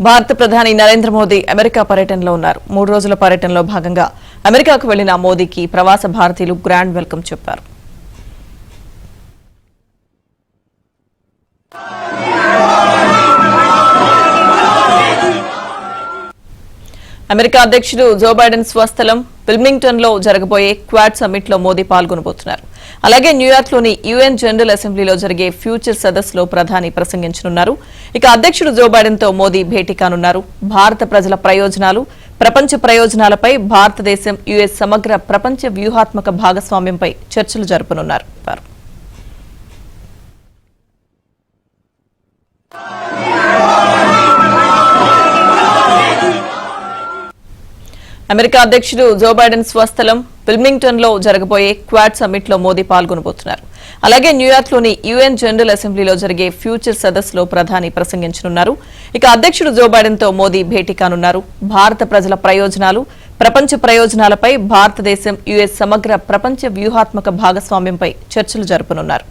భారత ప్రధాని నరేంద్ర మోదీ అమెరికా పర్యటనలో ఉన్నారు. 3 రోజుల పర్యటనలో భాగంగా అమెరికాకు వెళ్లిన మోదీకి ప్రవాస భారతీయులు గ్రాండ్ వెల్కమ్ చెప్పారు. అమెరికా అధ్యక్షుడు జో బైడెన్ స్వస్థలం విల్మింగ్టన్ లో జరగబోయే క్వాడ్ సమ్మిట్ లో మోదీ పాల్గొనబోతున్నారు. అలాగే న్యూయార్క్ లోని యుఎన్ జనరల్ అసెంబ్లీలో జరిగే ఫ్యూచర్ సదస్సులో ప్రధాని ప్రసంగించనున్నారు. ఇక అధ్యక్షుడు జో బైడెన్ తో మోదీ భేటీ కానున్నారు. భారత ప్రజల ప్రయోజనాలు, ప్రపంచ ప్రయోజనాలపై భారతదేశం యుఎస్ సమగ్ర ప్రపంచ వ్యూహాత్మక భాగస్వామ్యంపై చర్చలు జరపనున్నారు. అమెరికా అధ్యక్షుడు జో బైడెన్ స్వస్థలం విల్మింగ్టన్ లో జరగబోయే క్వాడ్ సమ్మిట్ లో మోదీ పాల్గొనబోతున్నారు. అలాగే న్యూయార్క్ లోని యుఎన్ జనరల్ అసెంబ్లీలో జరిగే ఫ్యూచర్ సదస్సులో ప్రధాని ప్రసంగించనున్నారు. ఇక అధ్యక్షుడు జో బైడెన్ తో మోదీ భేటీ కానున్నారు. భారత ప్రజల ప్రయోజనాలు, ప్రపంచ ప్రయోజనాలపై భారతదేశం యుఎస్ సమగ్ర ప్రపంచ వ్యూహాత్మక భాగస్వామ్యంపై చర్చలు జరపనున్నారు.